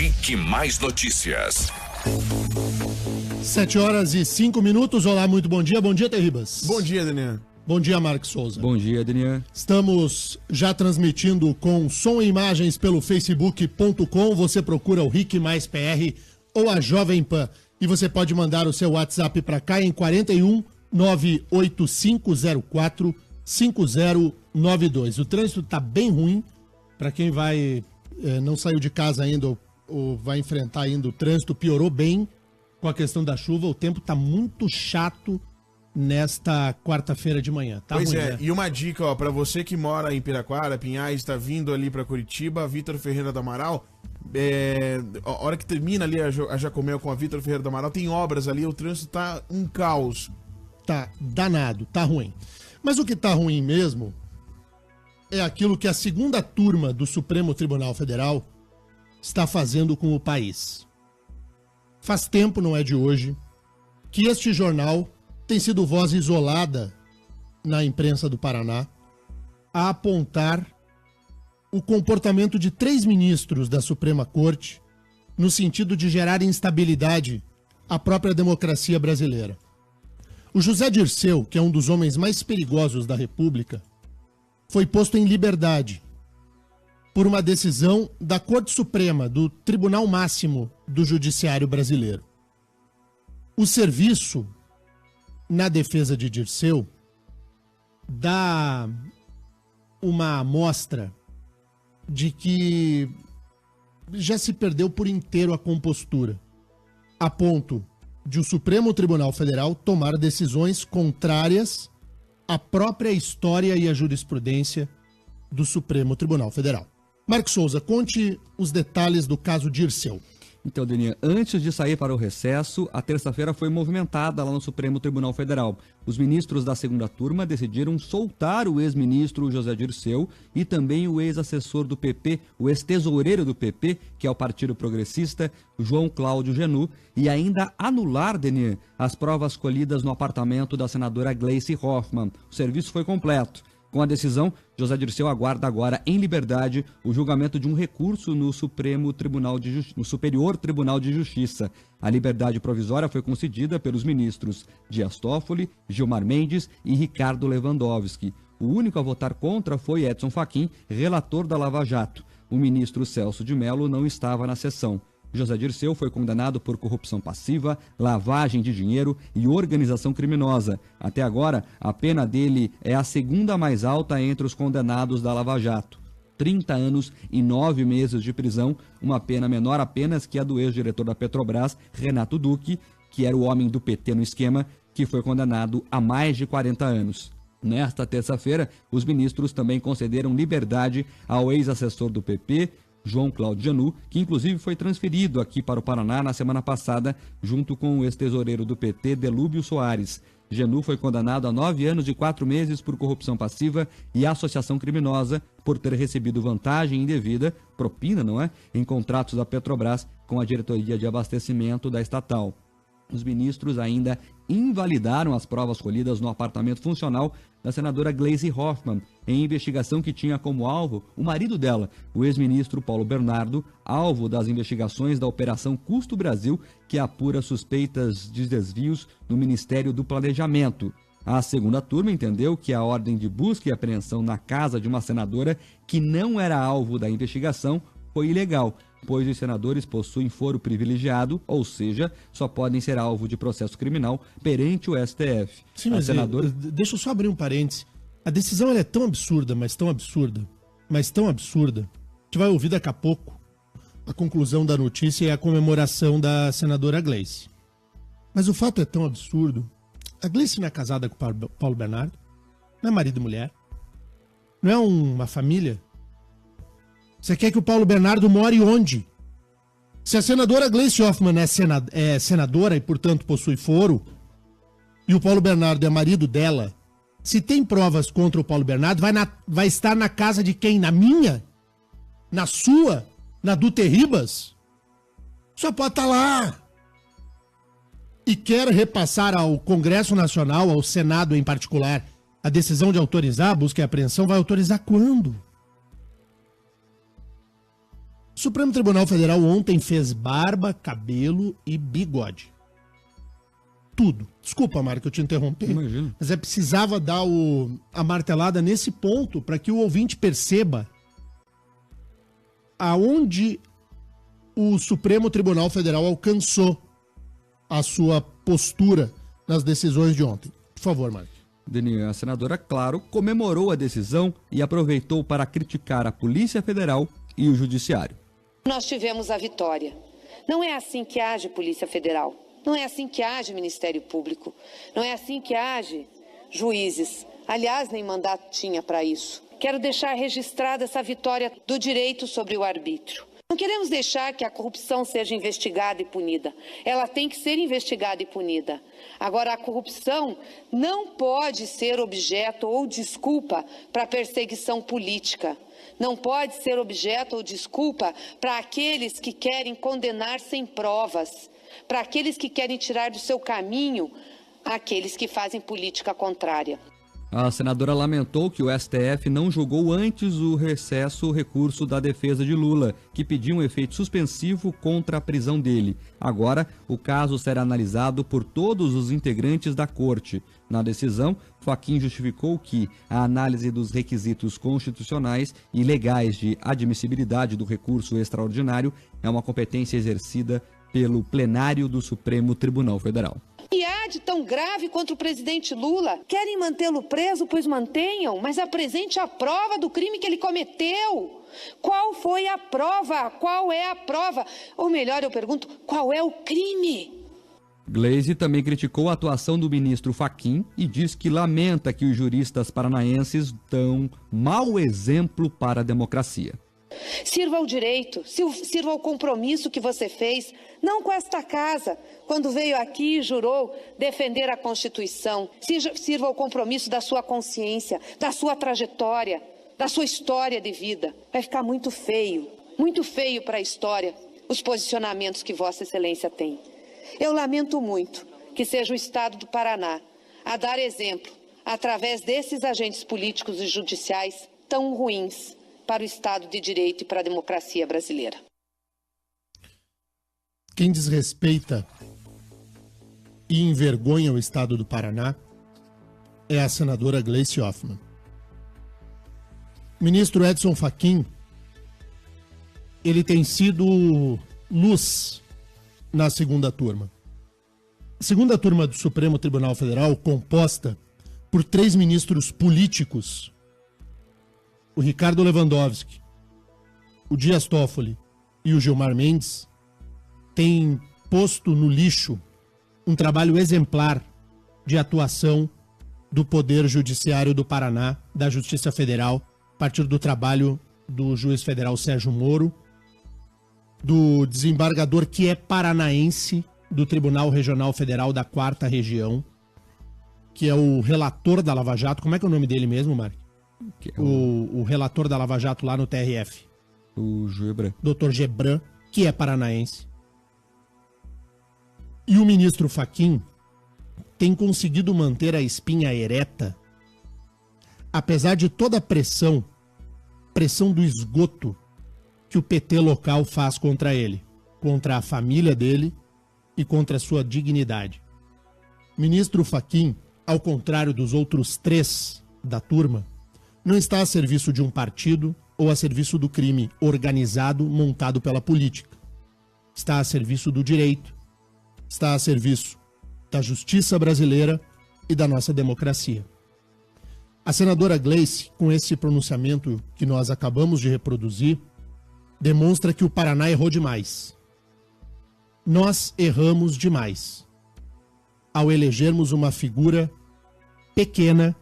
Rick Mais Notícias. 7h05. Olá, muito bom dia. Bom dia, Terribas. Bom dia, Daniel. Bom dia, Marcos Souza. Bom dia, Daniel. Estamos já transmitindo com som e imagens pelo facebook.com. Você procura o Rick Mais PR ou a Jovem Pan. E você pode mandar o seu WhatsApp para cá em 41 98504 5092. O trânsito está bem ruim para quem não saiu de casa ainda ou vai enfrentar ainda. O trânsito piorou bem com a questão da chuva. O tempo está muito chato nesta quarta-feira de manhã. Tá pois ruim, é, né? E uma dica, para você que mora em Piraquara, Pinhais, está vindo ali para Curitiba, Vitor Ferreira do Amaral, a hora que termina ali a Jacomel com a Vitor Ferreira do Amaral, tem obras ali, o trânsito tá um caos. Tá danado, tá ruim. Mas o que tá ruim mesmo é aquilo que a segunda turma do Supremo Tribunal Federal está fazendo com o país. Faz tempo, não é de hoje, que este jornal tem sido voz isolada na imprensa do Paraná a apontar o comportamento de 3 ministros da Suprema Corte no sentido de gerar instabilidade à própria democracia brasileira. O José Dirceu, que é um dos homens mais perigosos da República, foi posto em liberdade por uma decisão da Corte Suprema, do Tribunal Máximo do Judiciário Brasileiro. O serviço, na defesa de Dirceu, dá uma amostra de que já se perdeu por inteiro a compostura, a ponto de o Supremo Tribunal Federal tomar decisões contrárias à própria história e à jurisprudência do Supremo Tribunal Federal. Marcos Souza, conte os detalhes do caso Dirceu. Então, Daniel, antes de sair para o recesso, a terça-feira foi movimentada lá no Supremo Tribunal Federal. Os ministros da segunda turma decidiram soltar o ex-ministro José Dirceu e também o ex-assessor do PP, o ex-tesoureiro do PP, que é o Partido Progressista, João Cláudio Genú, e ainda anular, Daniel, as provas colhidas no apartamento da senadora Gleice Hoffmann. O serviço foi completo. Com a decisão, José Dirceu aguarda agora em liberdade o julgamento de um recurso no Superior Tribunal de Justiça. A liberdade provisória foi concedida pelos ministros Dias Toffoli, Gilmar Mendes e Ricardo Lewandowski. O único a votar contra foi Edson Fachin, relator da Lava Jato. O ministro Celso de Mello não estava na sessão. José Dirceu foi condenado por corrupção passiva, lavagem de dinheiro e organização criminosa. Até agora, a pena dele é a segunda mais alta entre os condenados da Lava Jato. 30 anos e 9 meses de prisão, uma pena menor apenas que a do ex-diretor da Petrobras, Renato Duque, que era o homem do PT no esquema, que foi condenado a mais de 40 anos. Nesta terça-feira, os ministros também concederam liberdade ao ex-assessor do PP, João Cláudio Genú, que inclusive foi transferido aqui para o Paraná na semana passada, junto com o ex-tesoureiro do PT, Delúbio Soares. Genú foi condenado a 9 anos e 4 meses por corrupção passiva e associação criminosa por ter recebido vantagem indevida, propina, não é?, em contratos da Petrobras com a diretoria de abastecimento da estatal. Os ministros ainda invalidaram as provas colhidas no apartamento funcional da senadora Gleice Hoffmann, em investigação que tinha como alvo o marido dela, o ex-ministro Paulo Bernardo, alvo das investigações da Operação Custo Brasil, que apura suspeitas de desvios no Ministério do Planejamento. A segunda turma entendeu que a ordem de busca e apreensão na casa de uma senadora que não era alvo da investigação foi ilegal, pois os senadores possuem foro privilegiado, ou seja, só podem ser alvo de processo criminal perante o STF. Sim, mas deixa eu só abrir um parêntese. A decisão ela é tão absurda, mas tão absurda, a gente vai ouvir daqui a pouco a conclusão da notícia e a comemoração da senadora Gleice. Mas o fato é tão absurdo. A Gleice não é casada com o Paulo Bernardo, não é marido e mulher, não é uma família. Você quer que o Paulo Bernardo more onde? Se a senadora Gleice Hoffmann é senadora e, portanto, possui foro, e o Paulo Bernardo é marido dela, se tem provas contra o Paulo Bernardo, vai estar na casa de quem? Na minha? Na sua? Na do Terribas? Só pode estar lá. E quer repassar ao Congresso Nacional, ao Senado em particular, a decisão de autorizar a busca e apreensão, vai autorizar quando? Supremo Tribunal Federal ontem fez barba, cabelo e bigode. Tudo. Desculpa, Marco, eu te interrompi. Imagina. Mas precisava dar a martelada nesse ponto para que o ouvinte perceba aonde o Supremo Tribunal Federal alcançou a sua postura nas decisões de ontem. Por favor, Marco. A senadora, claro, comemorou a decisão e aproveitou para criticar a Polícia Federal e o Judiciário. Nós tivemos a vitória. Não é assim que age Polícia Federal. Não é assim que age Ministério Público. Não é assim que age juízes. Aliás, nem mandato tinha para isso. Quero deixar registrada essa vitória do direito sobre o arbítrio. Não queremos deixar que a corrupção seja investigada e punida. Ela tem que ser investigada e punida. Agora, a corrupção não pode ser objeto ou desculpa para perseguição política. Não pode ser objeto ou desculpa para aqueles que querem condenar sem provas, para aqueles que querem tirar do seu caminho aqueles que fazem política contrária. A senadora lamentou que o STF não julgou antes o recurso da defesa de Lula, que pediu um efeito suspensivo contra a prisão dele. Agora, o caso será analisado por todos os integrantes da corte. Na decisão, Fachin justificou que a análise dos requisitos constitucionais e legais de admissibilidade do recurso extraordinário é uma competência exercida pelo plenário do Supremo Tribunal Federal. E há de tão grave contra o presidente Lula? Querem mantê-lo preso, pois mantenham, mas apresente a prova do crime que ele cometeu. Qual foi a prova? Qual é a prova? Ou melhor, eu pergunto, qual é o crime? Gleisi também criticou a atuação do ministro Fachin e diz que lamenta que os juristas paranaenses dão mau exemplo para a democracia. Sirva ao direito, sirva ao compromisso que você fez, não com esta casa, quando veio aqui e jurou defender a Constituição. Sirva ao compromisso da sua consciência, da sua trajetória, da sua história de vida. Vai ficar muito feio para a história os posicionamentos que Vossa Excelência tem. Eu lamento muito que seja o Estado do Paraná a dar exemplo, através desses agentes políticos e judiciais tão ruins para o Estado de Direito e para a democracia brasileira. Quem desrespeita e envergonha o Estado do Paraná é a senadora Gleisi Hoffmann. O ministro Edson Fachin, ele tem sido luz na segunda turma. A segunda turma do Supremo Tribunal Federal, composta por 3 ministros políticos, o Ricardo Lewandowski, o Dias Toffoli e o Gilmar Mendes, tem posto no lixo um trabalho exemplar de atuação do Poder Judiciário do Paraná, da Justiça Federal, a partir do trabalho do juiz federal Sérgio Moro, do desembargador que é paranaense do Tribunal Regional Federal da 4ª Região, que é o relator da Lava Jato. Como é que é o nome dele mesmo, Mark? O relator da Lava Jato lá no TRF. O Gebran. Dr. Gebran, que é paranaense. E o ministro Fachin tem conseguido manter a espinha ereta, apesar de toda a pressão do esgoto que o PT local faz contra ele, contra a família dele e contra a sua dignidade. O ministro Fachin, ao contrário dos outros 3 da turma, não está a serviço de um partido ou a serviço do crime organizado montado pela política. Está a serviço do direito, está a serviço da justiça brasileira e da nossa democracia. A senadora Gleisi, com esse pronunciamento que nós acabamos de reproduzir, demonstra que o Paraná errou demais. Nós erramos demais ao elegermos uma figura pequena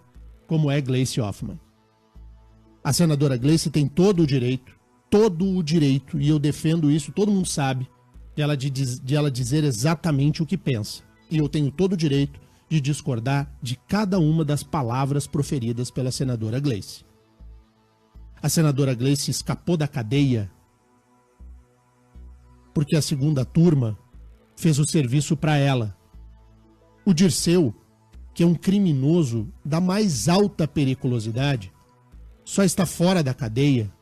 como é Gleisi Hoffmann. A senadora Gleisi tem todo o direito, e eu defendo isso, todo mundo sabe, de ela dizer exatamente o que pensa. E eu tenho todo o direito de discordar de cada uma das palavras proferidas pela senadora Gleisi. A senadora Gleisi escapou da cadeia porque a segunda turma fez o serviço para ela. O Dirceu, que é um criminoso da mais alta periculosidade, só está fora da cadeia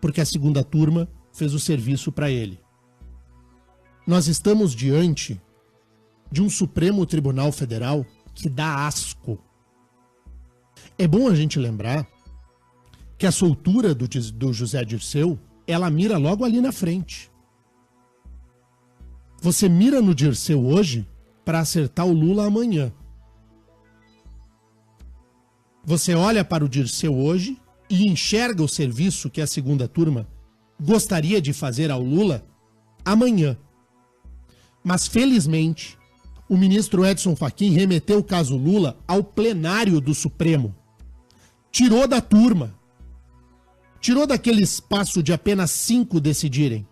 porque a segunda turma fez o serviço para ele. Nós estamos diante de um Supremo Tribunal Federal que dá asco. É bom a gente lembrar que a soltura do José Dirceu, ela mira logo ali na frente. Você mira no Dirceu hoje para acertar o Lula amanhã. Você olha para o Dirceu hoje e enxerga o serviço que a segunda turma gostaria de fazer ao Lula amanhã. Mas, felizmente, o ministro Edson Fachin remeteu o caso Lula ao plenário do Supremo. Tirou da turma. Tirou daquele espaço de apenas 5 decidirem.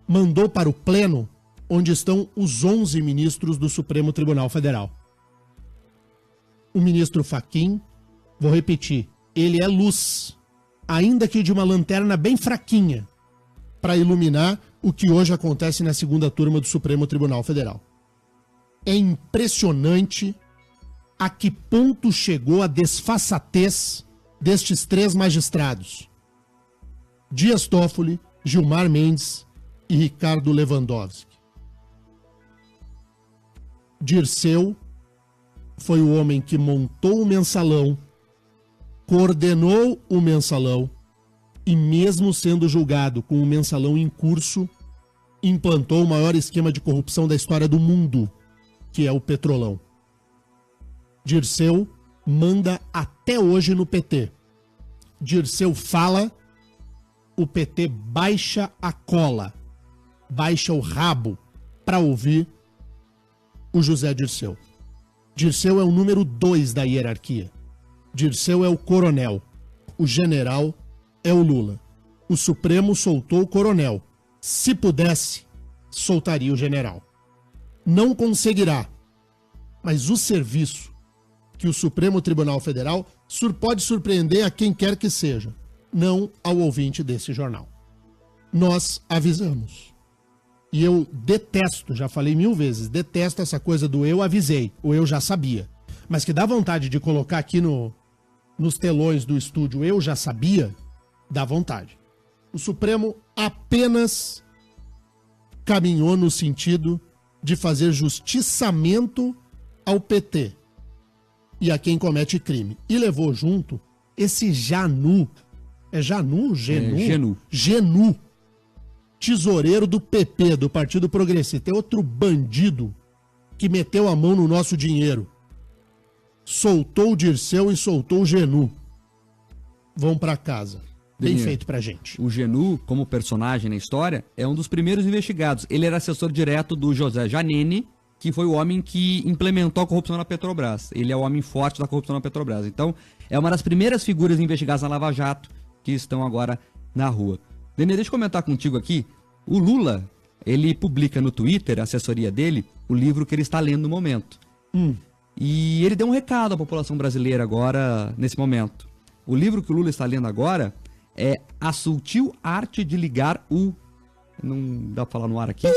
Mandou para o pleno, onde estão os 11 ministros do Supremo Tribunal Federal. O ministro Fachin, vou repetir, ele é luz, ainda que de uma lanterna bem fraquinha, para iluminar o que hoje acontece na segunda turma do Supremo Tribunal Federal. É impressionante a que ponto chegou a desfaçatez destes 3 magistrados: Dias Toffoli, Gilmar Mendes e Ricardo Lewandowski. Dirceu foi o homem que montou o mensalão, coordenou o mensalão e, mesmo sendo julgado com o mensalão em curso, implantou o maior esquema de corrupção da história do mundo, que é o Petrolão. Dirceu manda até hoje no PT. Dirceu fala, o PT baixa a cola, baixa o rabo para ouvir o José Dirceu. Dirceu é o número 2 da hierarquia. Dirceu é o coronel. O general é o Lula. O Supremo soltou o coronel. Se pudesse, soltaria o general. Não conseguirá. Mas o serviço que o Supremo Tribunal Federal pode surpreender a quem quer que seja, não ao ouvinte desse jornal. Nós avisamos. E eu detesto, já falei 1000 vezes, detesto essa coisa do eu avisei, ou eu já sabia. Mas que dá vontade de colocar aqui nos telões do estúdio eu já sabia, dá vontade. O Supremo apenas caminhou no sentido de fazer justiçamento ao PT e a quem comete crime. E levou junto esse Janu. É Janu? Genu? Genu. Tesoureiro do PP, do Partido Progressista. É outro bandido que meteu a mão no nosso dinheiro. Soltou o Dirceu e soltou o Genu. Vão pra casa. Bem feito pra gente. O Genu, como personagem na história, é um dos primeiros investigados. Ele era assessor direto do José Janine, que foi o homem que implementou a corrupção na Petrobras. Ele é o homem forte da corrupção na Petrobras. Então, é uma das primeiras figuras investigadas na Lava Jato que estão agora na rua. Denê, deixa eu comentar contigo aqui. O Lula, ele publica no Twitter, a assessoria dele, o livro que ele está lendo no momento. E ele deu um recado à população brasileira agora, nesse momento. O livro que o Lula está lendo agora é A Sutil Arte de Ligar o... Não dá pra falar no ar aqui?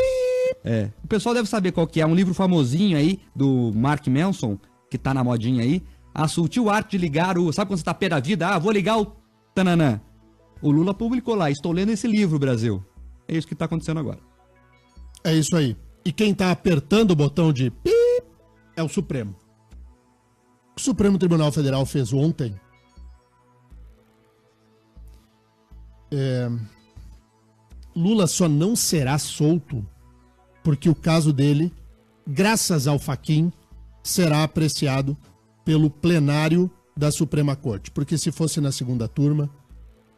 O pessoal deve saber qual que é. Um livro famosinho aí, do Mark Manson, que tá na modinha aí. A Sutil Arte de Ligar o... Sabe quando você tá pé da vida? Ah, vou ligar o... Tananã. O Lula publicou lá, estou lendo esse livro, Brasil. É isso que está acontecendo agora. É isso aí. E quem está apertando o botão de pip é o Supremo. O Supremo Tribunal Federal fez ontem Lula só não será solto porque o caso dele, graças ao Fachin, será apreciado pelo plenário da Suprema Corte. Porque se fosse na segunda turma,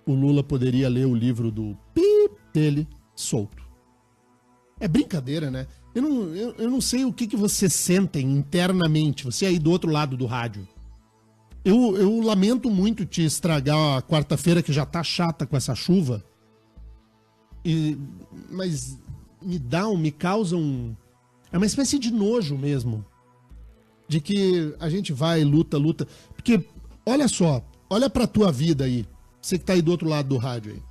o Lula poderia ler o livro do pip dele solto. É brincadeira, né? Eu não sei o que vocês sentem internamente, você aí do outro lado do rádio. Eu lamento muito te estragar a quarta-feira, que já tá chata com essa chuva. Mas me causa um... É uma espécie de nojo mesmo. De que a gente vai, luta. Porque, olha só, olha pra tua vida aí. Você que tá aí do outro lado do rádio aí.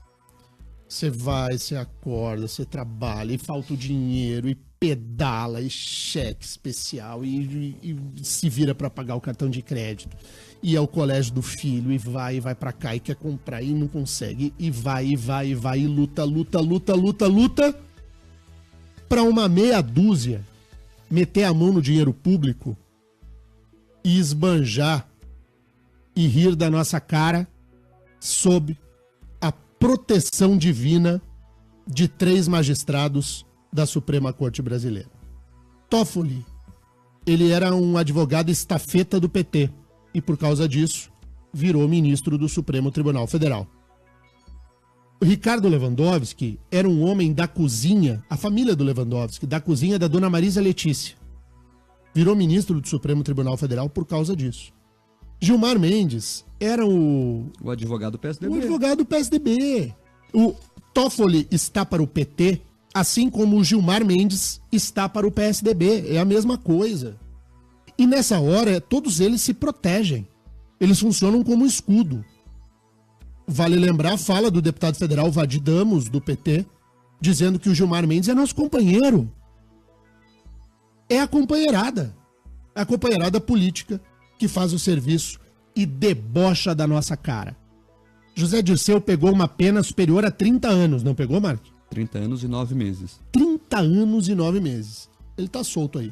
Você vai, você acorda, você trabalha, e falta o dinheiro, e pedala, e cheque especial, e se vira para pagar o cartão de crédito. E é o colégio do filho, e vai pra cá, e quer comprar, e não consegue, e vai, e luta, pra uma meia dúzia meter a mão no dinheiro público e esbanjar e rir da nossa cara sob a proteção divina de 3 magistrados da Suprema Corte Brasileira. Toffoli, ele era um advogado estafeta do PT e, por causa disso, virou ministro do Supremo Tribunal Federal. O Ricardo Lewandowski era um homem da cozinha, a família do Lewandowski, da cozinha da dona Marisa Letícia. Virou ministro do Supremo Tribunal Federal por causa disso. Gilmar Mendes era o advogado do PSDB. O advogado do PSDB. O Toffoli está para o PT, assim como o Gilmar Mendes está para o PSDB. É a mesma coisa. E nessa hora, todos eles se protegem. Eles funcionam como escudo. Vale lembrar a fala do deputado federal Vadir Damos, do PT, dizendo que o Gilmar Mendes é nosso companheiro. É a companheirada. É a companheirada política que faz o serviço e debocha da nossa cara. José Dirceu pegou uma pena superior a 30 anos, não pegou, Mark? 30 anos e 9 meses. 30 anos e 9 meses. Ele tá solto aí.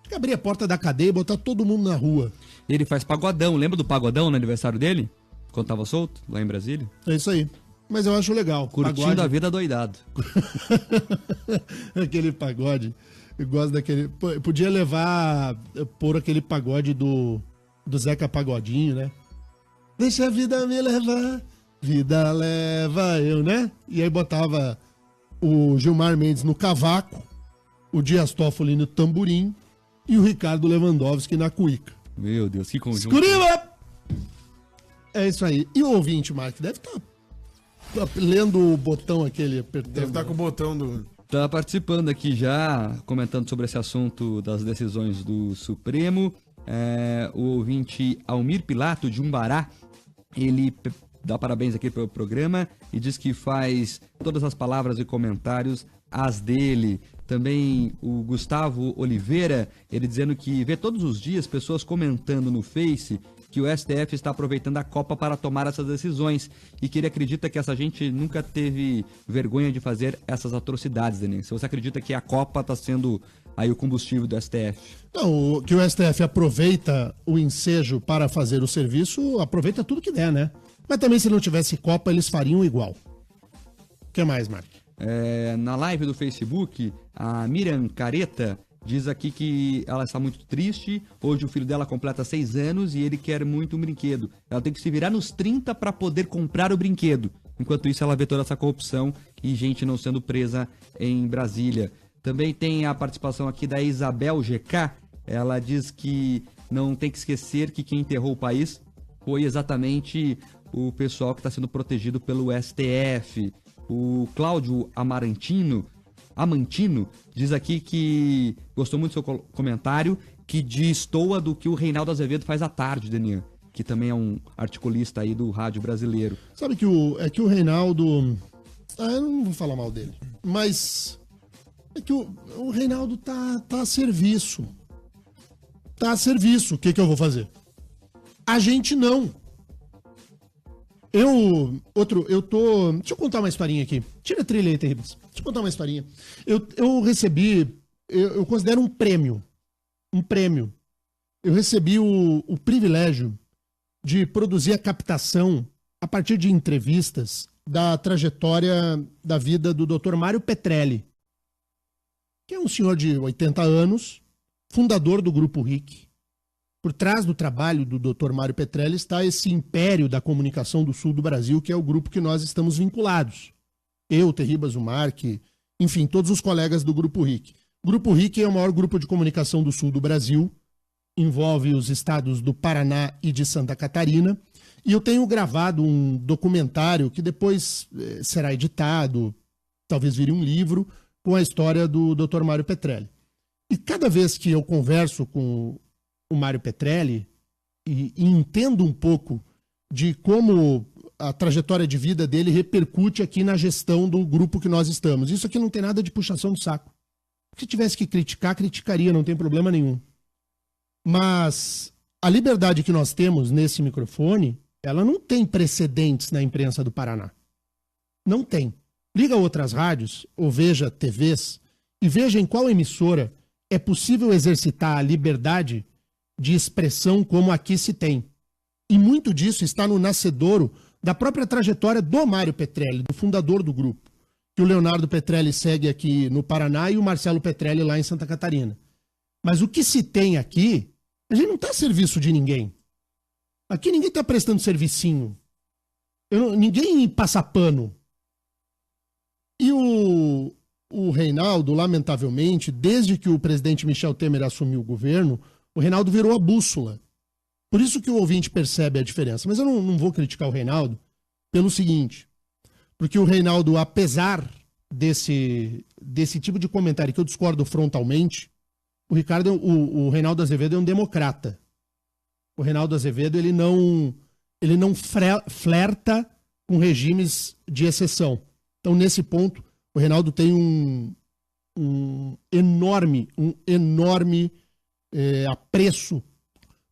Tem que abrir a porta da cadeia e botar todo mundo na rua. Ele faz pagodão. Lembra do pagodão no aniversário dele? Quando tava solto, lá em Brasília? É isso aí. Mas eu acho legal. Curtindo pagode. A vida doidado. Aquele pagode. Eu gosto daquele... Podia pôr aquele pagode do Zeca Pagodinho, né? Deixa a vida me levar, vida leva eu, né? E aí botava o Gilmar Mendes no cavaco, o Dias Toffoli no tamborim e o Ricardo Lewandowski na cuíca. Meu Deus, que conjunto. Escuriva! É isso aí. E o ouvinte, Mark, deve estar lendo o botão aquele apertando. Deve estar com o botão do... Tá participando aqui já, comentando sobre esse assunto das decisões do Supremo. O ouvinte Almir Pilato, de Umbará, ele dá parabéns aqui pelo programa e diz que faz todas as palavras e comentários as dele. Também o Gustavo Oliveira, ele dizendo que vê todos os dias pessoas comentando no Face que o STF está aproveitando a Copa para tomar essas decisões e que ele acredita que essa gente nunca teve vergonha de fazer essas atrocidades, Denise. Se você acredita que a Copa está sendo aí o combustível do STF? Não, que o STF aproveita o ensejo para fazer o serviço, aproveita tudo que der, né? Mas também se não tivesse Copa, eles fariam igual. O que mais, Mark? Na live do Facebook, a Miriam Careta diz aqui que ela está muito triste. Hoje o filho dela completa 6 anos e ele quer muito um brinquedo. Ela tem que se virar nos 30 para poder comprar o brinquedo. Enquanto isso, ela vê toda essa corrupção e gente não sendo presa em Brasília. Também tem a participação aqui da Isabel GK. Ela diz que não tem que esquecer que quem enterrou o país foi exatamente o pessoal que está sendo protegido pelo STF. O Cláudio Amantino diz aqui que gostou muito do seu comentário, que destoa do que o Reinaldo Azevedo faz à tarde, Daniel, que também é um articulista aí do rádio brasileiro. Sabe que o Reinaldo... eu não vou falar mal dele, mas é que o Reinaldo tá a serviço. Tá a serviço. O que eu vou fazer? A gente não. Deixa eu contar uma historinha aqui. Tira a trilha aí, Terríveis. Deixa eu contar uma historinha. Eu recebi, eu considero um prêmio. Um prêmio. Eu recebi o privilégio de produzir a captação, a partir de entrevistas, da trajetória da vida do Dr. Mário Petrelli, que é um senhor de 80 anos, fundador do Grupo RIC. Por trás do trabalho do Dr. Mário Petrelli está esse império da comunicação do sul do Brasil, que é o grupo que nós estamos vinculados. Eu, Terribas, o Mark, enfim, todos os colegas do Grupo RIC. O Grupo RIC é o maior grupo de comunicação do sul do Brasil, envolve os estados do Paraná e de Santa Catarina, e eu tenho gravado um documentário que depois será editado, talvez vire um livro, com a história do Dr. Mário Petrelli. E cada vez que eu converso com o Mário Petrelli e entendo um pouco de como a trajetória de vida dele repercute aqui na gestão do grupo que nós estamos. Isso aqui não tem nada de puxação de saco. Se tivesse que criticar, criticaria, não tem problema nenhum. Mas a liberdade que nós temos nesse microfone, ela não tem precedentes na imprensa do Paraná. Não tem. Liga outras rádios, ou veja TVs, e veja em qual emissora é possível exercitar a liberdade de expressão como aqui se tem. E muito disso está no nascedouro da própria trajetória do Mário Petrelli, do fundador do grupo, que o Leonardo Petrelli segue aqui no Paraná e o Marcelo Petrelli lá em Santa Catarina. Mas o que se tem aqui, a gente não está a serviço de ninguém. Aqui ninguém está prestando servicinho. Ninguém passa pano. E o Reinaldo, lamentavelmente, desde que o presidente Michel Temer assumiu o governo, o Reinaldo virou a bússola. Por isso que o ouvinte percebe a diferença. Mas eu não vou criticar o Reinaldo pelo seguinte, porque o Reinaldo, apesar desse tipo de comentário que eu discordo frontalmente, o Reinaldo Azevedo é um democrata. O Reinaldo Azevedo, ele não flerta com regimes de exceção. Então, nesse ponto, o Reinaldo tem um enorme apreço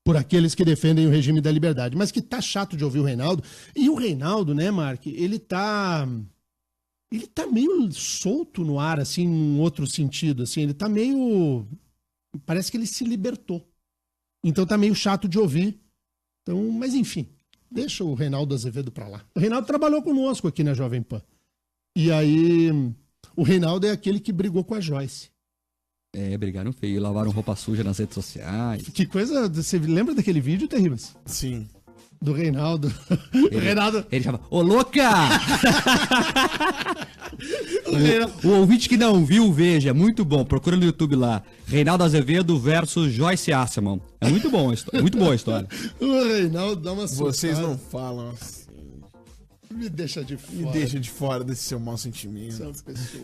por aqueles que defendem o regime da liberdade. Mas que tá chato de ouvir o Reinaldo. E o Reinaldo, né, Mark, ele tá meio solto no ar, assim, em outro sentido, assim, ele tá meio... Parece que ele se libertou. Então tá meio chato de ouvir. Então, mas enfim, deixa o Reinaldo Azevedo pra lá. O Reinaldo trabalhou conosco aqui na Jovem Pan. E aí, o Reinaldo é aquele que brigou com a Joyce. Brigaram feio, lavaram roupa suja nas redes sociais. Que coisa, você lembra daquele vídeo, Terribas? Sim. Do Reinaldo. Ele chama, ô louca! o ouvinte que não viu, veja, é muito bom. Procura no YouTube lá. Reinaldo Azevedo versus Joyce Asselman. É muito bom, muito boa a história. O Reinaldo dá uma surtada. Vocês não falam assim. Me deixa de fora. Me deixa de fora desse seu mau sentimento.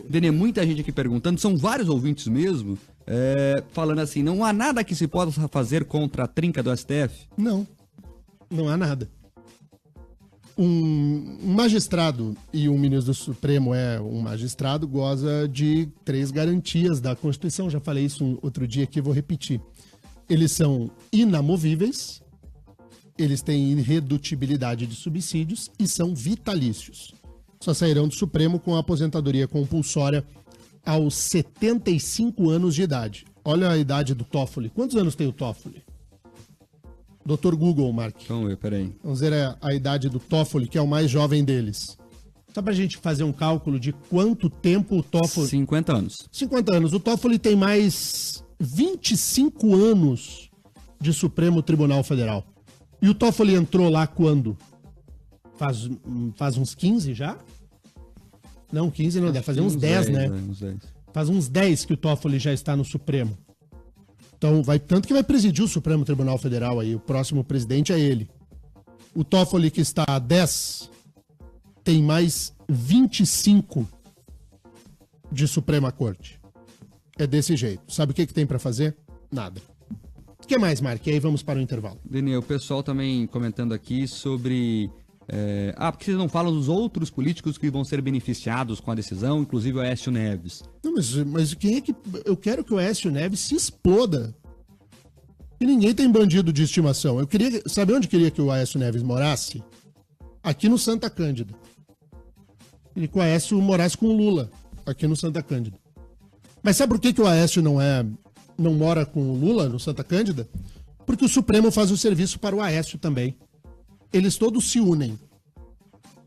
Denê, muita gente aqui perguntando, são vários ouvintes mesmo, falando assim, não há nada que se possa fazer contra a trinca do STF? Não há nada. Um magistrado, e o ministro do Supremo é um magistrado, goza de 3 garantias da Constituição. Já falei isso outro dia aqui, vou repetir. Eles são inamovíveis, eles têm irredutibilidade de subsídios e são vitalícios. Só sairão do Supremo com a aposentadoria compulsória aos 75 anos de idade. Olha a idade do Toffoli. Quantos anos tem o Toffoli? Dr. Google, Mark. Vamos ver, peraí. Vamos ver a idade do Toffoli, que é o mais jovem deles. Só pra gente fazer um cálculo de quanto tempo o Toffoli... 50 anos. 50 anos. O Toffoli tem mais 25 anos de Supremo Tribunal Federal. E o Toffoli entrou lá quando? Faz uns 15 já? Não, 15 não, deve fazer uns 10, né? Uns 10. Faz uns 10 que o Toffoli já está no Supremo. Então, tanto que vai presidir o Supremo Tribunal Federal aí, o próximo presidente é ele. O Toffoli, que está há 10, tem mais 25 de Suprema Corte. É desse jeito. Sabe o que tem para fazer? Nada. O que mais, Mark? E aí vamos para o intervalo. Daniel, o pessoal também comentando aqui sobre... porque vocês não falam dos outros políticos que vão ser beneficiados com a decisão, inclusive o Aécio Neves. Não, mas quem é que... Eu quero que o Aécio Neves se exploda. E ninguém tem bandido de estimação. Eu queria... Sabe onde queria que o Aécio Neves morasse? Aqui no Santa Cândida. Queria que o Aécio morasse com o Lula, aqui no Santa Cândida. Mas sabe por que o Aécio não mora com o Lula no Santa Cândida? Porque o Supremo faz o serviço para o Aécio também. Eles todos se unem.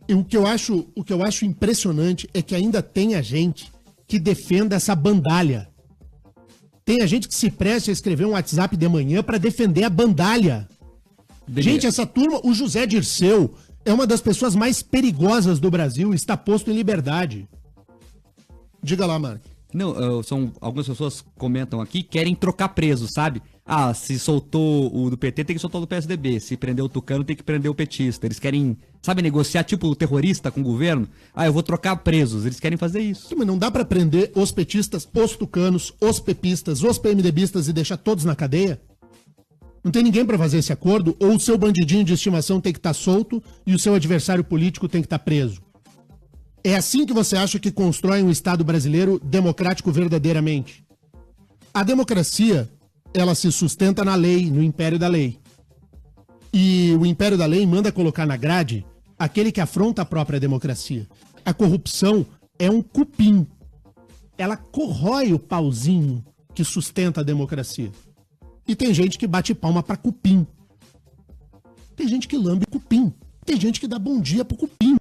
E o que eu acho impressionante é que ainda tem a gente que defenda essa bandalha. Tem a gente que se presta a escrever um WhatsApp de manhã para defender a bandalha. Gente, essa turma, o José Dirceu é uma das pessoas mais perigosas do Brasil, está posto em liberdade. Diga lá, Mark. Não, algumas pessoas comentam aqui, querem trocar preso, sabe? Se soltou o do PT, tem que soltar o do PSDB. Se prendeu o tucano, tem que prender o petista. Eles querem, sabe, negociar tipo terrorista com o governo? Eu vou trocar presos. Eles querem fazer isso. Mas não dá pra prender os petistas, os tucanos, os pepistas, os PMDBistas e deixar todos na cadeia? Não tem ninguém pra fazer esse acordo? Ou o seu bandidinho de estimação tem que estar solto e o seu adversário político tem que estar preso? É assim que você acha que constrói um Estado brasileiro democrático verdadeiramente? A democracia, ela se sustenta na lei, no império da lei. E o império da lei manda colocar na grade aquele que afronta a própria democracia. A corrupção é um cupim. Ela corrói o pauzinho que sustenta a democracia. E tem gente que bate palma pra cupim. Tem gente que lambe cupim. Tem gente que dá bom dia pro cupim.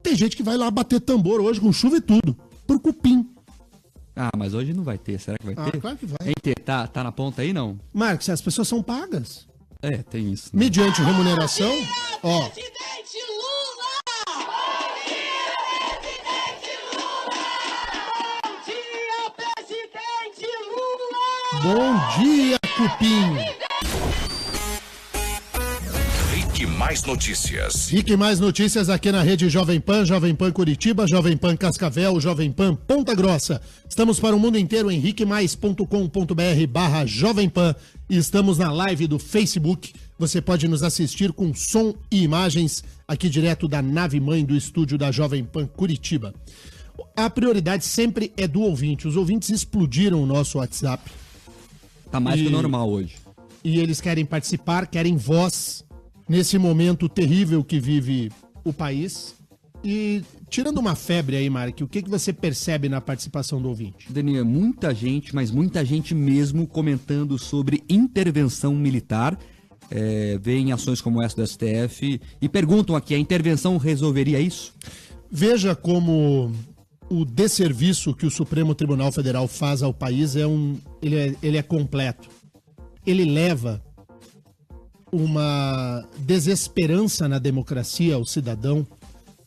Tem gente que vai lá bater tambor hoje com chuva e tudo, pro cupim. Ah, mas hoje não vai ter. Será que vai ter? Claro que vai. Hein, Tê, tá na ponta aí, não? Marcos, as pessoas são pagas. É, tem isso. Né? Mediante remuneração, ó. Presidente Lula! Presidente Lula! Bom dia, cupim. Rique Mais Notícias. Fique mais notícias aqui na rede Jovem Pan Curitiba, Jovem Pan Cascavel, Jovem Pan Ponta Grossa. Estamos para o mundo inteiro em riquemais.com.br/Jovem Pan e estamos na live do Facebook. Você pode nos assistir com som e imagens aqui direto da nave-mãe do estúdio da Jovem Pan Curitiba. A prioridade sempre é do ouvinte. Os ouvintes explodiram o nosso WhatsApp. Tá mais que normal hoje. E eles querem participar, querem voz nesse momento terrível que vive o país. E tirando uma febre aí, Mark, o que você percebe na participação do ouvinte? Daniel, muita gente, mas muita gente mesmo comentando sobre intervenção militar. Veem ações como essa do STF e perguntam aqui, a intervenção resolveria isso? Veja como o desserviço que o Supremo Tribunal Federal faz ao país ele é completo. Ele leva uma desesperança na democracia ao cidadão,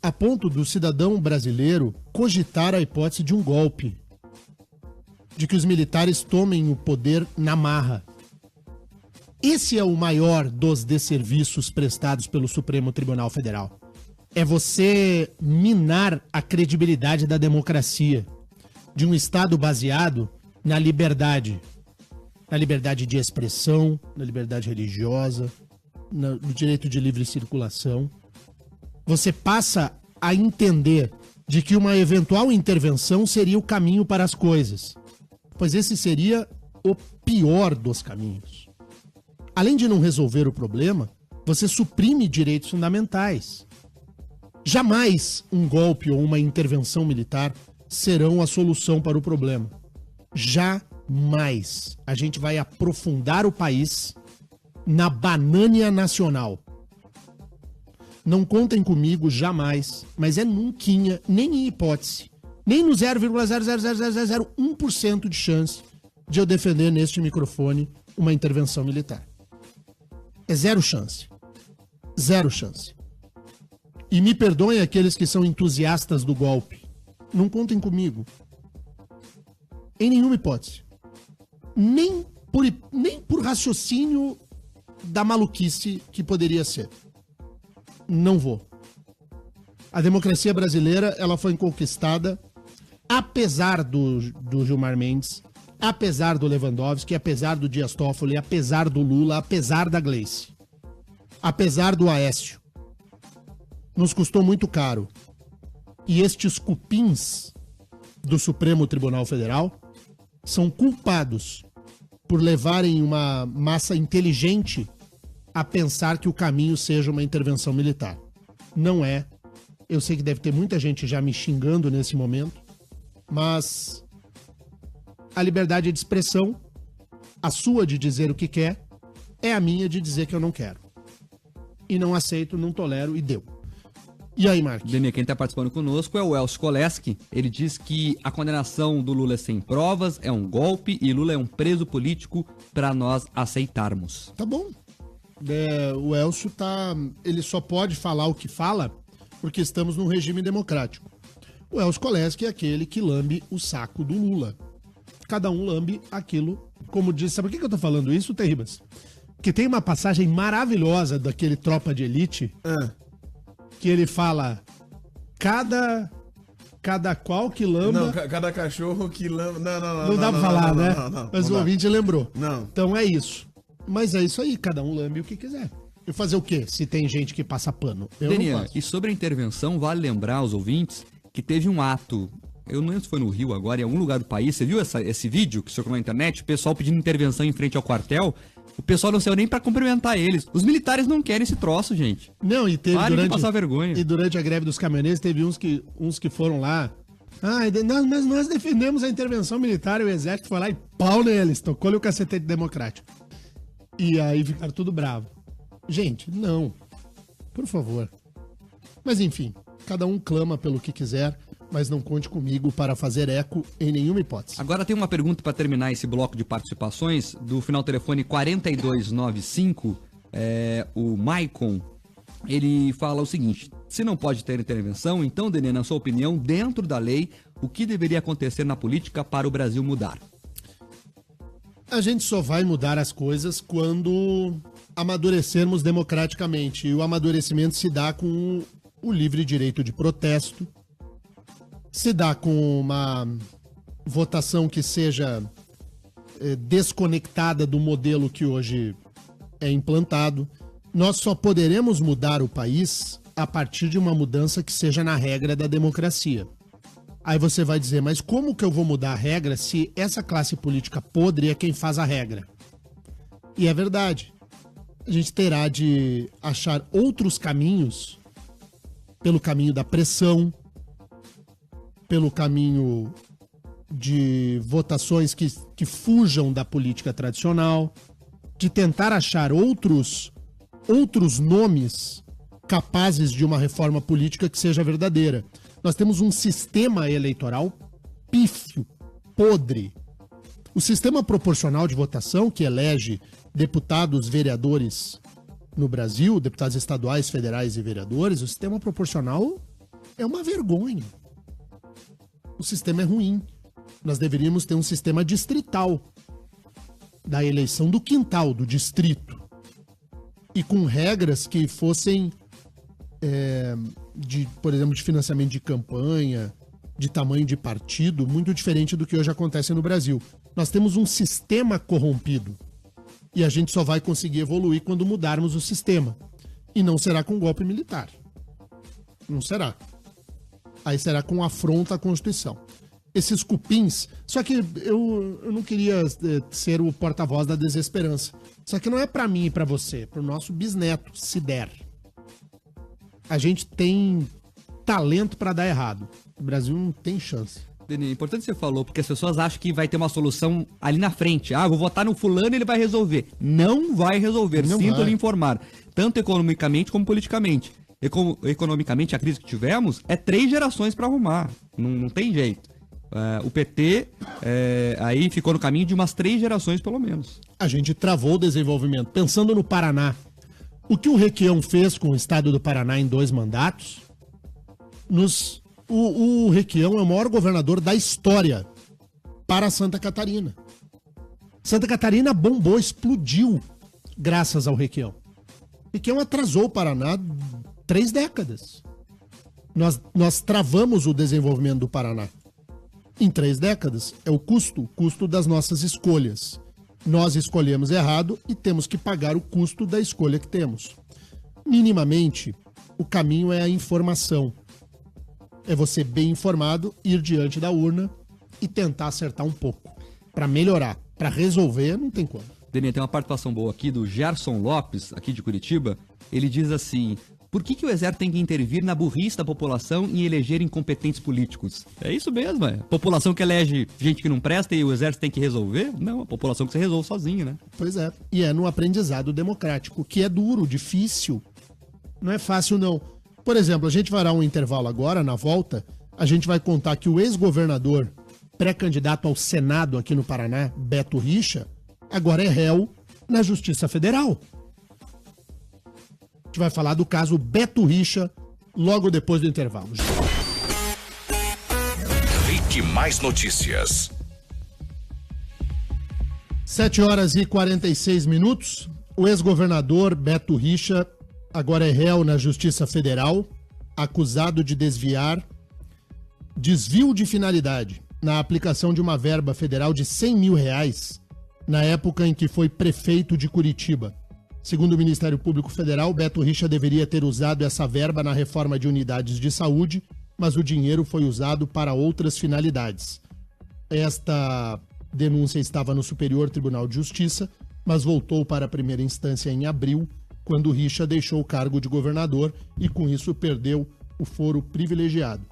a ponto do cidadão brasileiro cogitar a hipótese de um golpe, de que os militares tomem o poder na marra. Esse é o maior dos desserviços prestados pelo Supremo Tribunal Federal. É você minar a credibilidade da democracia, de um Estado baseado na liberdade de expressão, na liberdade religiosa, no direito de livre circulação. Você passa a entender de que uma eventual intervenção seria o caminho para as coisas, pois esse seria o pior dos caminhos. Além de não resolver o problema, você suprime direitos fundamentais. Jamais um golpe ou uma intervenção militar serão a solução para o problema. Jamais. A gente vai aprofundar o país na banânia nacional. Não contem comigo jamais, mas é nunquinha, nem em hipótese, nem no 0,00001% de chance de eu defender neste microfone uma intervenção militar. É zero chance. Zero chance. E me perdoem aqueles que são entusiastas do golpe. Não contem comigo. Em nenhuma hipótese. Nem por raciocínio da maluquice que poderia ser. Não vou. A democracia brasileira, ela foi conquistada apesar do Gilmar Mendes, apesar do Lewandowski, apesar do Dias Toffoli, apesar do Lula, apesar da Gleice, apesar do Aécio. Nos custou muito caro. E estes cupins do Supremo Tribunal Federal são culpados por levarem uma massa inteligente a pensar que o caminho seja uma intervenção militar. Não é. Eu sei que deve ter muita gente já me xingando nesse momento, mas a liberdade de expressão, a sua de dizer o que quer, é a minha de dizer que eu não quero. E não aceito, não tolero e deu. E aí, Mark? Daniel, quem está participando conosco é o Elcio Koleski. Ele diz que a condenação do Lula é sem provas, é um golpe e Lula é um preso político para nós aceitarmos. Tá bom. O Elcio ele só pode falar o que fala porque estamos num regime democrático. O Elcio Koleski é aquele que lambe o saco do Lula. Cada um lambe aquilo, como diz. Sabe por que eu tô falando isso, Terribas? Porque tem uma passagem maravilhosa daquele Tropa de Elite, que ele fala, cada qual que lamba... Não, cada cachorro que lamba... Não dá pra falar, né? Mas o dá. ouvinte lembrou. Não. Então é isso. Mas é isso aí, cada um lambe o que quiser. E fazer o quê? Se tem gente que passa pano. Eu Daniel, não faço. e sobre a intervenção, vale lembrar aos ouvintes que teve um ato eu não lembro se foi no Rio agora, em algum lugar do país, você viu esse vídeo que circulou na internet? O pessoal pedindo intervenção em frente ao quartel, o pessoal não saiu nem pra cumprimentar eles. Os militares não querem esse troço, gente. Não, e teve Parem de passar vergonha. E durante a greve dos caminhoneiros, teve uns que foram lá. Mas nós defendemos a intervenção militar e o exército foi lá e pau neles, tocou-lhe o cacetete democrático. E aí ficaram tudo bravo. Gente, não. Por favor. Mas enfim, cada um clama pelo que quiser, mas não conte comigo para fazer eco em nenhuma hipótese. Agora tem uma pergunta para terminar esse bloco de participações, do final telefone 4295, o Maicon. Ele fala o seguinte: se não pode ter intervenção, então, Denê, na sua opinião, dentro da lei, o que deveria acontecer na política para o Brasil mudar? A gente só vai mudar as coisas quando amadurecermos democraticamente. E o amadurecimento se dá com o livre direito de protesto, se dá com uma votação que seja desconectada do modelo que hoje é implantado. Nós só poderemos mudar o país a partir de uma mudança que seja na regra da democracia. Aí você vai dizer, mas como que eu vou mudar a regra se essa classe política podre é quem faz a regra? E é verdade. A gente terá de achar outros caminhos, pelo caminho da pressão, pelo caminho de votações que fujam da política tradicional, de tentar achar outros nomes capazes de uma reforma política que seja verdadeira. Nós temos um sistema eleitoral pífio, podre. O sistema proporcional de votação, que elege deputados, vereadores no Brasil, deputados estaduais, federais e vereadores, o sistema proporcional é uma vergonha. O sistema é ruim. Nós deveríamos ter um sistema distrital, da eleição do quintal, do distrito, e com regras que fossem, por exemplo, de financiamento de campanha, de tamanho de partido, muito diferente do que hoje acontece no Brasil. Nós temos um sistema corrompido e a gente só vai conseguir evoluir quando mudarmos o sistema. E não será com golpe militar. Não será. Aí será com afronta à Constituição. Esses cupins... Só que eu não queria ser o porta-voz da desesperança. Só que não é pra mim e pra você, pro nosso bisneto, se der. A gente tem talento pra dar errado. O Brasil não tem chance. Denê, é importante que você falou, porque as pessoas acham que vai ter uma solução ali na frente. Ah, vou votar no fulano e ele vai resolver. Não vai resolver, sinto lhe informar. Tanto economicamente como politicamente. Economicamente, a crise que tivemos é 3 gerações pra arrumar. Não tem jeito. O PT aí ficou no caminho de umas 3 gerações, pelo menos. A gente travou o desenvolvimento. Pensando no Paraná, o que o Requião fez com o estado do Paraná em 2 mandatos, o Requião é o maior governador da história para Santa Catarina. Santa Catarina bombou, explodiu graças ao Requião. Requião atrasou o Paraná 3 décadas. Nós travamos o desenvolvimento do Paraná. Em 3 décadas, é o custo das nossas escolhas. Nós escolhemos errado e temos que pagar o custo da escolha que temos. Minimamente, o caminho é a informação. É você bem informado, ir diante da urna e tentar acertar um pouco. Para melhorar, para resolver, não tem como. Denê, tem uma participação boa aqui do Gerson Lopes, aqui de Curitiba. Ele diz assim: por que o exército tem que intervir na burrice da população e eleger incompetentes políticos? É isso mesmo, é. População que elege gente que não presta e o exército tem que resolver? Não, a população que você resolve sozinho, né? Pois é. E é no aprendizado democrático, que é duro, difícil. Não é fácil, não. Por exemplo, a gente vai dar um intervalo agora, na volta, a gente vai contar que o ex-governador, pré-candidato ao Senado aqui no Paraná, Beto Richa, agora é réu na Justiça Federal. A gente vai falar do caso Beto Richa logo depois do intervalo. Clique Mais Notícias. 7h46. O ex-governador Beto Richa agora é réu na Justiça Federal, acusado de desvio de finalidade na aplicação de uma verba federal de R$100 mil na época em que foi prefeito de Curitiba. Segundo o Ministério Público Federal, Beto Richa deveria ter usado essa verba na reforma de unidades de saúde mas o dinheiro foi usado para outras finalidades. Esta denúncia estava no Superior Tribunal de Justiça, mas voltou para a primeira instância em abril, quando Richa deixou o cargo de governador e, com isso, perdeu o foro privilegiado.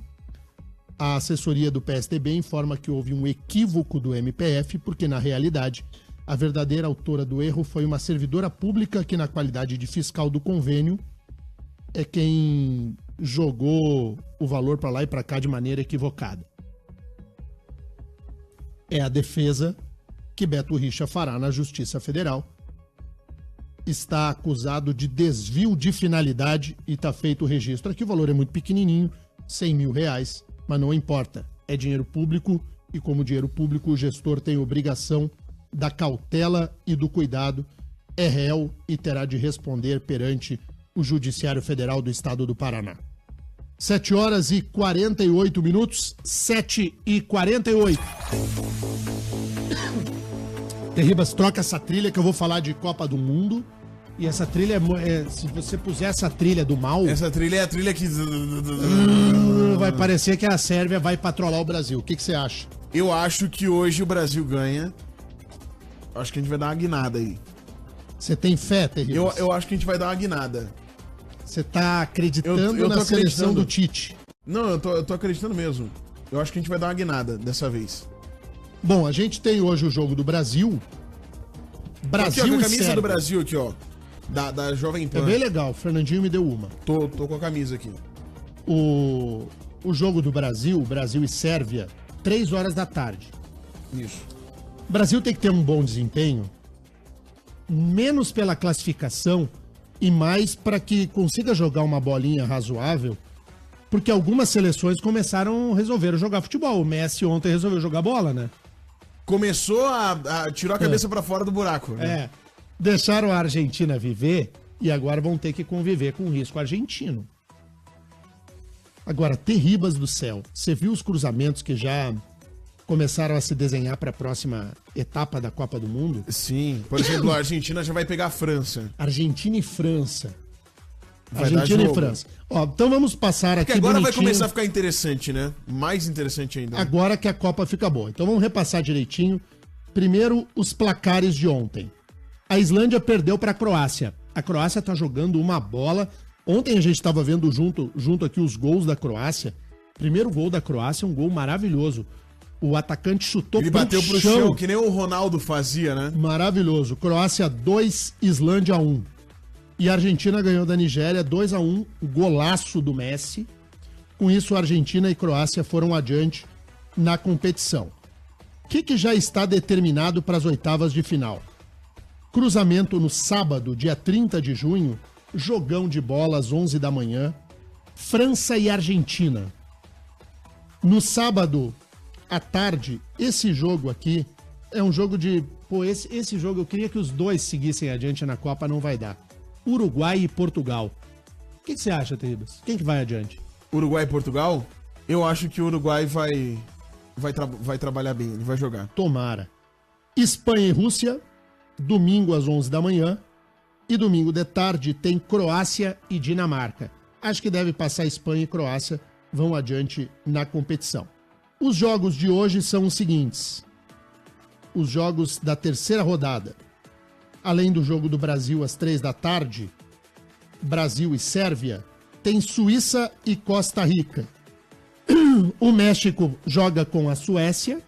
A assessoria do PSDB informa que houve um equívoco do MPF, porque, na realidade, a verdadeira autora do erro foi uma servidora pública que, na qualidade de fiscal do convênio, é quem jogou o valor para lá e para cá de maneira equivocada. É a defesa que Beto Richa fará na Justiça Federal. Está acusado de desvio de finalidade e está feito o registro. Aqui o valor é muito pequenininho, R$100 mil, mas não importa. É dinheiro público e, como dinheiro público, o gestor tem obrigação da cautela e do cuidado. É réu e terá de responder perante o Judiciário Federal do Estado do Paraná. 7h48, 7h48. Terribas, troca essa trilha que eu vou falar de Copa do Mundo. E essa trilha, se você puser essa trilha do mal... Essa trilha é a trilha que... vai parecer que a Sérvia vai patrolar o Brasil. O que você acha? Eu acho que hoje o Brasil ganha. Acho que a gente vai dar uma guinada aí. Você tem fé, Terribas? Eu acho que a gente vai dar uma guinada. Você tá acreditando eu tô na seleção acreditando. do Tite? Não, eu tô acreditando mesmo. Eu acho que a gente vai dar uma guinada dessa vez. Bom, a gente tem hoje o jogo do Brasil. Brasil aqui, ó, com a e camisa Sérvia. do Brasil aqui, ó. Da Jovem Pan. É bem legal, o Fernandinho me deu uma. Tô com a camisa aqui. O jogo do Brasil, Brasil e Sérvia, 3 horas da tarde. Isso. O Brasil tem que ter um bom desempenho, menos pela classificação e mais para que consiga jogar uma bolinha razoável, porque algumas seleções resolveram jogar futebol. O Messi ontem resolveu jogar bola, né? Começou tirou a cabeça pra fora do buraco. Né? É. Deixaram a Argentina viver e agora vão ter que conviver com o risco argentino. Agora, Terribas do céu, você viu os cruzamentos que já começaram a se desenhar para a próxima etapa da Copa do Mundo? Sim. Por exemplo, a Argentina já vai pegar a França. Argentina e França. Vai dar Argentina e jogo. França. Ó, então vamos passar aqui Porque agora vai bonitinho. começar a ficar interessante, né? Mais interessante ainda. Né? Agora que a Copa fica boa. Então vamos repassar direitinho. Primeiro, os placares de ontem. A Islândia perdeu para a Croácia. A Croácia tá jogando uma bola. Ontem a gente estava vendo junto aqui os gols da Croácia. Primeiro gol da Croácia, um gol maravilhoso. O atacante chutou Ele bateu pro chão, que nem o Ronaldo fazia, né? Maravilhoso. Croácia 2, Islândia 1. E a Argentina ganhou da Nigéria 2-1, golaço do Messi. Com isso, a Argentina e Croácia foram adiante na competição. O que já está determinado para as oitavas de final? Cruzamento no sábado, dia 30 de junho, jogão de bola às 11 da manhã, França e Argentina. No sábado à tarde, esse jogo aqui é um jogo de... Pô, esse jogo eu queria que os dois seguissem adiante na Copa, não vai dar. Uruguai e Portugal. O que você acha, Terribas? Quem que vai adiante? Uruguai e Portugal? Eu acho que o Uruguai vai trabalhar bem, ele vai jogar. Tomara. Espanha e Rússia, domingo às 11 da manhã. E domingo de tarde tem Croácia e Dinamarca. Acho que deve passar Espanha e Croácia, vão adiante na competição. Os jogos de hoje são os seguintes. Os jogos da terceira rodada. Além do jogo do Brasil às 3 da tarde, Brasil e Sérvia, tem Suíça e Costa Rica. O México joga com a Suécia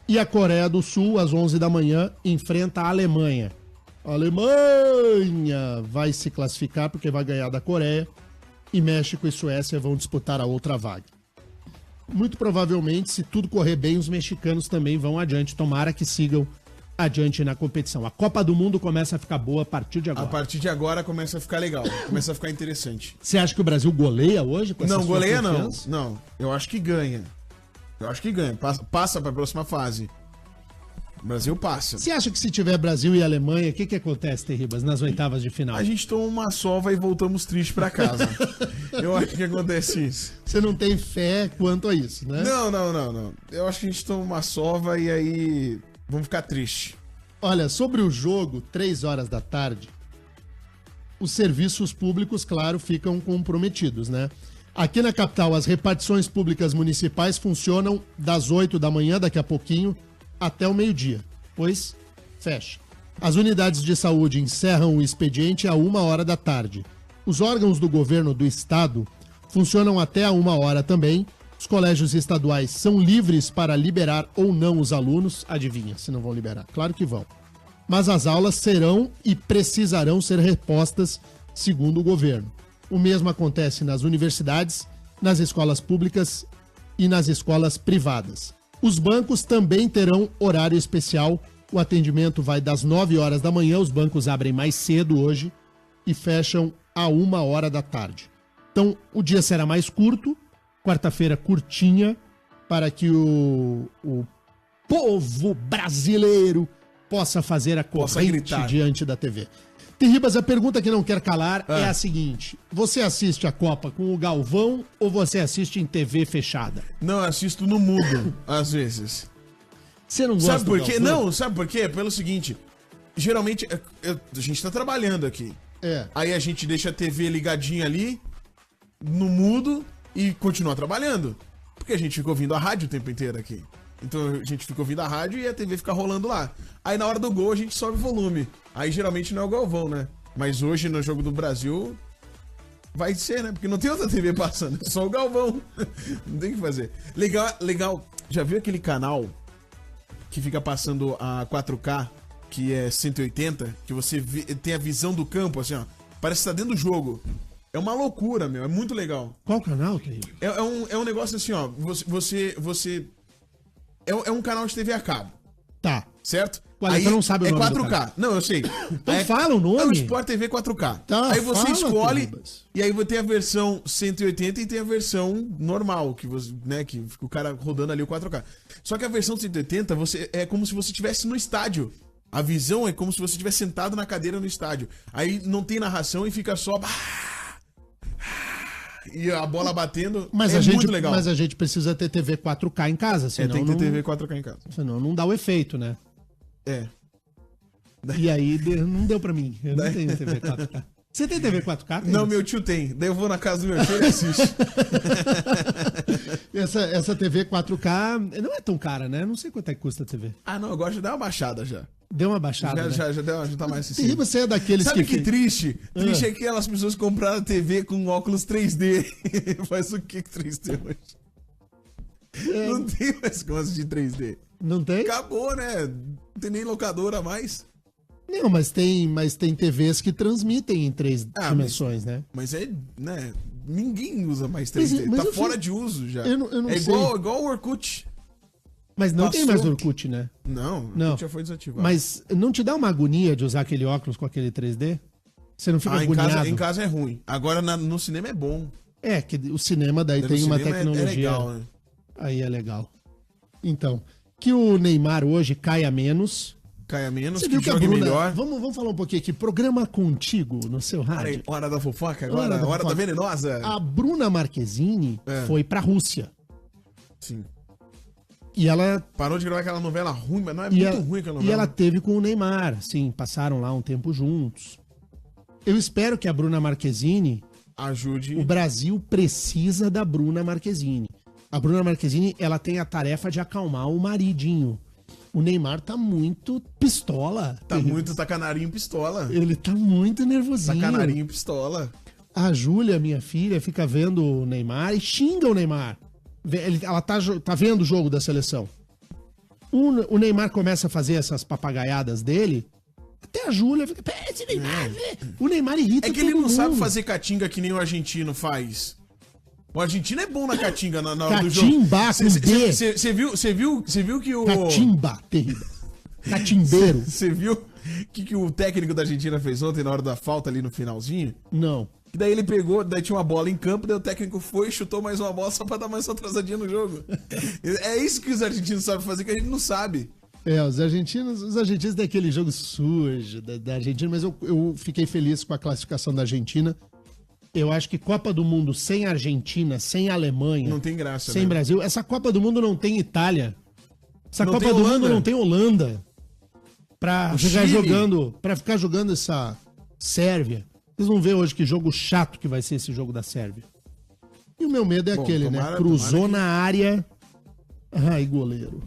e a Coreia do Sul, às 11 da manhã, enfrenta a Alemanha. A Alemanha vai se classificar porque vai ganhar da Coreia e México e Suécia vão disputar a outra vaga. Muito provavelmente, se tudo correr bem, os mexicanos também vão adiante. Tomara que sigam adiante na competição. A Copa do Mundo começa a ficar boa a partir de agora. A partir de agora começa a ficar legal, começa a ficar interessante. Você acha que o Brasil goleia hoje? Com essa Não, sua goleia não. confiança? Não, eu acho que ganha. Eu acho que ganha. Passa para a próxima fase. O Brasil passa. Você acha que se tiver Brasil e Alemanha, o que acontece, Terribas, nas oitavas de final? A gente toma uma sova e voltamos tristes para casa. Eu acho que acontece isso. Você não tem fé quanto a isso, né? Não. Eu acho que a gente toma uma sova e aí vamos ficar tristes. Olha, sobre o jogo, 3 horas da tarde, os serviços públicos, claro, ficam comprometidos, né? Aqui na capital, as repartições públicas municipais funcionam das 8 da manhã, daqui a pouquinho, até o meio-dia. Pois, fecha. As unidades de saúde encerram o expediente a 1h da tarde. Os órgãos do governo do estado funcionam até a 1h também. Os colégios estaduais são livres para liberar ou não os alunos. Adivinha se não vão liberar? Claro que vão. Mas as aulas serão e precisarão ser repostas, segundo o governo. O mesmo acontece nas universidades, nas escolas públicas e nas escolas privadas. Os bancos também terão horário especial. O atendimento vai das 9h da manhã, os bancos abrem mais cedo hoje e fecham a 1h da tarde. Então, o dia será mais curto, quarta-feira curtinha, para que o povo brasileiro possa fazer a corrente diante da TV. Terribas, a pergunta que não quer calar é a seguinte: você assiste a Copa com o Galvão ou você assiste em TV fechada? Não, eu assisto no mudo, às vezes. Você não gosta Sabe por do quê? Galvão? Não, sabe por quê? Pelo seguinte, geralmente a gente tá trabalhando aqui. É. Aí a gente deixa a TV ligadinha ali, no mudo, e continua trabalhando. Porque a gente fica ouvindo a rádio o tempo inteiro aqui. Então a gente fica ouvindo a rádio e a TV fica rolando lá. Aí na hora do gol a gente sobe o volume. Aí geralmente não é o Galvão, né? Mas hoje no Jogo do Brasil vai ser, né? Porque não tem outra TV passando, é só o Galvão. Não tem o que fazer. Legal. Já viu aquele canal que fica passando a 4K, que é 180, que você tem a visão do campo, assim, ó. Parece que tá dentro do jogo. É uma loucura, meu. É muito legal. Qual canal, Terribas? É um negócio assim, ó. É um canal de TV a cabo, Tá. certo? Ué, você não sabe o nome do 4K. canal. Não, eu sei. Então fala o nome. É o Sport TV 4K. Tá, aí você fala, escolhe, Terribas. e aí tem a versão 180 e tem a versão normal, que você, né, que fica o cara rodando ali o 4K. Só que a versão 180, é como se você estivesse no estádio. A visão é como se você estivesse sentado na cadeira no estádio. Aí não tem narração e fica só... E a bola batendo, Mas é a gente, muito legal. Mas a gente precisa ter TV 4K em casa, senão tem que ter não, TV 4K em casa. senão não dá o efeito, né? É. E aí não deu pra mim. Eu não tenho TV 4K. Você tem TV 4K? Não, meu tio tem. Daí eu vou na casa do meu tio e assiste. Essa TV 4K não é tão cara, né? Não sei quanto é que custa a TV. Ah, não, eu gosto de dar uma baixada já. Deu uma baixada, Já, né? já tá mais acessível. Terribas, você é daqueles Sabe que que... triste? Triste é que aquelas pessoas compraram TV com óculos 3D. Faz o que 3D hoje? Não tem mais como assistir 3D. Não tem? Acabou, né? Não tem nem locadora mais. Não, mas tem TVs que transmitem em 3 Ah, dimensões, né? Mas é, né? Ninguém usa mais Mas 3D. eu Tá fico- fora de uso já. Eu não é sei. igual o Orkut. Mas não tem mais Passou. Orkut, né? Não, o Não. Orkut já foi desativado. Mas não te dá uma agonia de usar aquele óculos com aquele 3D? Você não fica em agoniado? casa é ruim. Agora no cinema é bom. É, que o cinema daí No tem uma cinema tecnologia. É legal, né? Aí é legal. Então, que o Neymar hoje caia menos. Caia menos, Você que viu que a jogue Bruna... melhor. Vamos falar um pouquinho aqui. Programa contigo no seu rádio. Hora da fofoca Hora agora? da Hora da fofoca. venenosa? A Bruna Marquezine É. foi pra Rússia. Sim. E ela Parou de gravar aquela novela ruim, mas não é E muito ela, ruim aquela e novela. ela teve com o Neymar, sim, passaram lá um tempo juntos. Eu espero que a Bruna Marquezine, Ajude. o Brasil precisa da Bruna Marquezine. A Bruna Marquezine, ela tem a tarefa de acalmar o maridinho. O Neymar tá muito pistola. Tá canarinho pistola. Ele tá muito Tá nervosinho. canarinho pistola. A Júlia, minha filha, fica vendo o Neymar e xinga o Neymar. Ela tá vendo o jogo da seleção. O Neymar começa a fazer essas papagaiadas dele. Até a Júlia fica. Esse Neymar, o Neymar irrita É que ele todo não sabe mundo. fazer catinga que nem o argentino faz. O argentino é bom na catinga na hora do jogo. Catimba com B. Você viu que o... Catimba, terrível. Catimbeiro. Você viu o que o técnico da Argentina fez ontem na hora da falta ali no finalzinho? Não. E daí ele pegou, daí tinha uma bola em campo, daí o técnico foi e chutou mais uma bola só pra dar mais uma atrasadinha no jogo. É isso que os argentinos sabem fazer, que a gente não sabe. Os argentinos têm aquele jogo sujo da Argentina, mas eu fiquei feliz com a classificação da Argentina. Eu acho que Copa do Mundo sem Argentina, sem Alemanha, Não tem graça, sem né? Brasil. Essa Copa do Mundo não tem Itália. Essa Não Copa tem do Holanda. Mundo não tem Holanda. Pra O ficar Chile. jogando essa Sérvia. Vocês vão ver hoje que jogo chato que vai ser esse jogo da Sérvia. E o meu medo é Bom, aquele, tomara- né? Cruzou tomara que- na área. Ai, goleiro.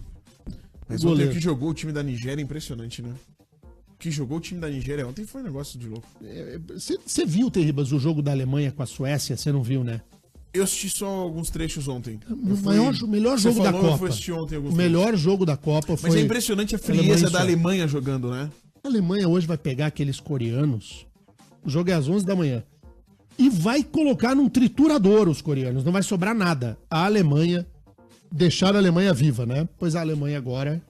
Mas ontem Goleiro. o que jogou o time da Nigéria é impressionante, né? O que jogou o time da Nigéria ontem foi um negócio de louco. Você viu, Terribas, o jogo da Alemanha com a Suécia? Você não viu, né? Eu assisti só alguns trechos ontem. O melhor Você jogo da falou, eu Copa. fui assistir ontem alguns O melhor jogo da Copa foi. Mas é impressionante a Alemanha frieza e da Suécia. Alemanha jogando, né? A Alemanha hoje vai pegar aqueles coreanos. O jogo é às 11 da manhã. E vai colocar num triturador os coreanos. Não vai sobrar nada. A Alemanha. Deixar a Alemanha viva, né? Pois a Alemanha agora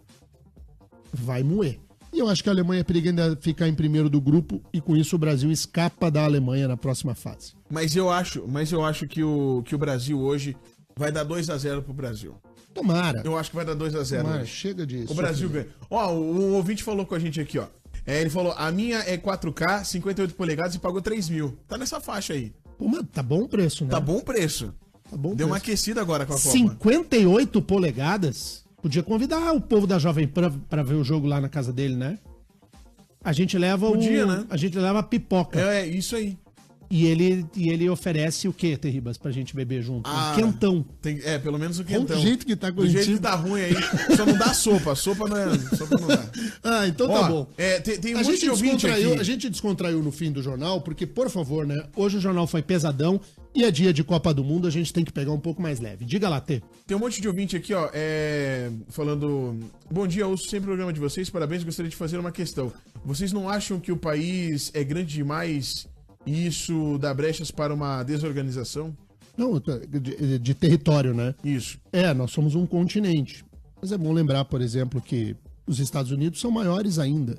vai moer. E eu acho que a Alemanha periga ainda ficar em primeiro do grupo. E com isso o Brasil escapa da Alemanha na próxima fase. Mas eu acho que o Brasil hoje vai dar 2-0 pro Brasil. Tomara. Eu acho que vai dar 2-0. Tomara. hoje. Chega disso. O Brasil ganha. Ó, o ouvinte falou com a gente aqui, ó. Ele falou, a minha é 4K, 58 polegadas e pagou 3 mil. Tá nessa faixa aí. Pô, mas tá bom o preço, né? Tá bom o preço. Tá bom o Deu uma preço. aquecida agora com a Copa. 58 polegadas? Podia convidar o povo da Jovem Pan pra ver o jogo lá na casa dele, né? A gente leva Podia, né? A gente leva a pipoca. É isso aí. E ele oferece o quê, Terribas, pra gente beber junto? Um quentão. Pelo menos o quentão. Do jeito que tá Do jeito Curitiba. que tá ruim aí. Só não dá sopa. Sopa não dá. Ah, então Ó, tá bom. Tem um A monte gente, de ouvinte descontraiu, aqui. a gente descontraiu no fim do jornal, porque, por favor, né? Hoje o jornal foi pesadão e é dia de Copa do Mundo, a gente tem que pegar um pouco mais leve. Diga lá, Tê. Tem um monte de ouvinte aqui, ó, falando... Bom dia, ouço sempre o programa de vocês, parabéns, gostaria de fazer uma questão. Vocês não acham que o país é grande demais e isso dá brechas para uma desorganização? Não, de território, né? Isso. Nós somos um continente. Mas é bom lembrar, por exemplo, que os Estados Unidos são maiores ainda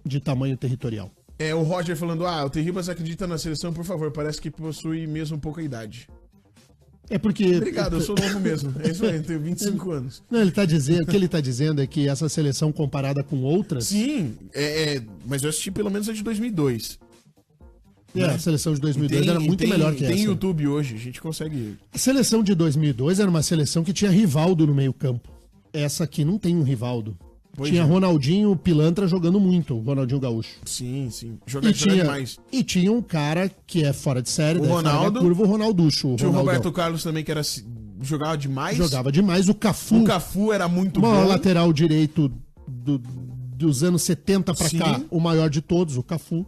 de tamanho territorial. O Roger falando, o Terribas acredita na seleção, por favor, parece que possui mesmo pouca idade. É porque... Obrigado, eu sou novo mesmo. É isso aí, eu tenho 25 anos. Não, ele tá dizendo, o que ele tá dizendo é que essa seleção comparada com outras... Sim, mas eu assisti pelo menos a de 2002. A seleção de 2002 era muito melhor que essa. Tem YouTube hoje, a gente consegue... A seleção de 2002 era uma seleção que tinha Rivaldo no meio campo. Essa aqui não tem um Rivaldo. Pois tinha é. Ronaldinho Pilantra jogando muito, o Ronaldinho Gaúcho. Sim. Joga demais. E tinha um cara que é fora de série, O fora da Ronaldo. curva, o Ronalducho. Tinha o Ronaldão. Roberto Carlos também, que jogava demais. Jogava demais. O Cafu, O Cafu era muito o maior bom. lateral direito dos anos 70 pra Sim. cá, o maior de todos, o Cafu.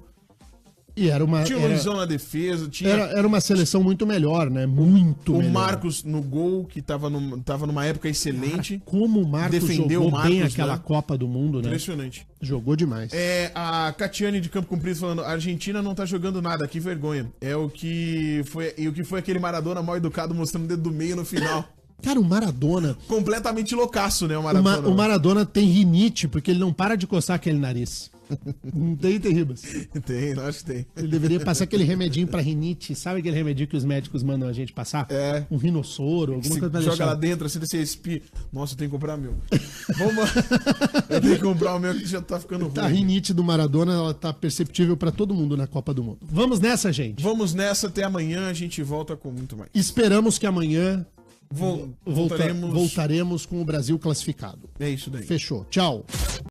E era uma... Tinha o Luizão na defesa, tinha Era uma seleção muito melhor, né? Muito o melhor. Marcos no gol, que tava numa época excelente. Como o Marcos Defendeu jogou o Marcos, bem aquela né? Copa do Mundo, né? Impressionante. Jogou demais. A Catiane de Campo Comprido falando, a Argentina não tá jogando nada, que vergonha. O que foi aquele Maradona mal educado mostrando o dedo do meio no final. Cara, o Maradona... Completamente loucaço, né, o O Maradona. Maradona tem rinite porque ele não para de coçar aquele nariz. Não tem, Terribas? Tem, acho que tem. Ele deveria passar aquele remedinho pra rinite. Sabe aquele remedinho que os médicos mandam a gente passar? É. Um rinossoro, alguma Você coisa pra joga deixar. lá dentro, assim, você espia. Nossa, eu tenho que comprar meu. Vamos. Eu tenho que comprar o meu que já tá ficando A ruim. rinite do Maradona, ela tá perceptível pra todo mundo na Copa do Mundo. Vamos nessa, gente. Vamos nessa, até amanhã, a gente volta com muito mais. Esperamos que amanhã Voltaremos. voltaremos com o Brasil classificado. É isso daí. Fechou. Tchau.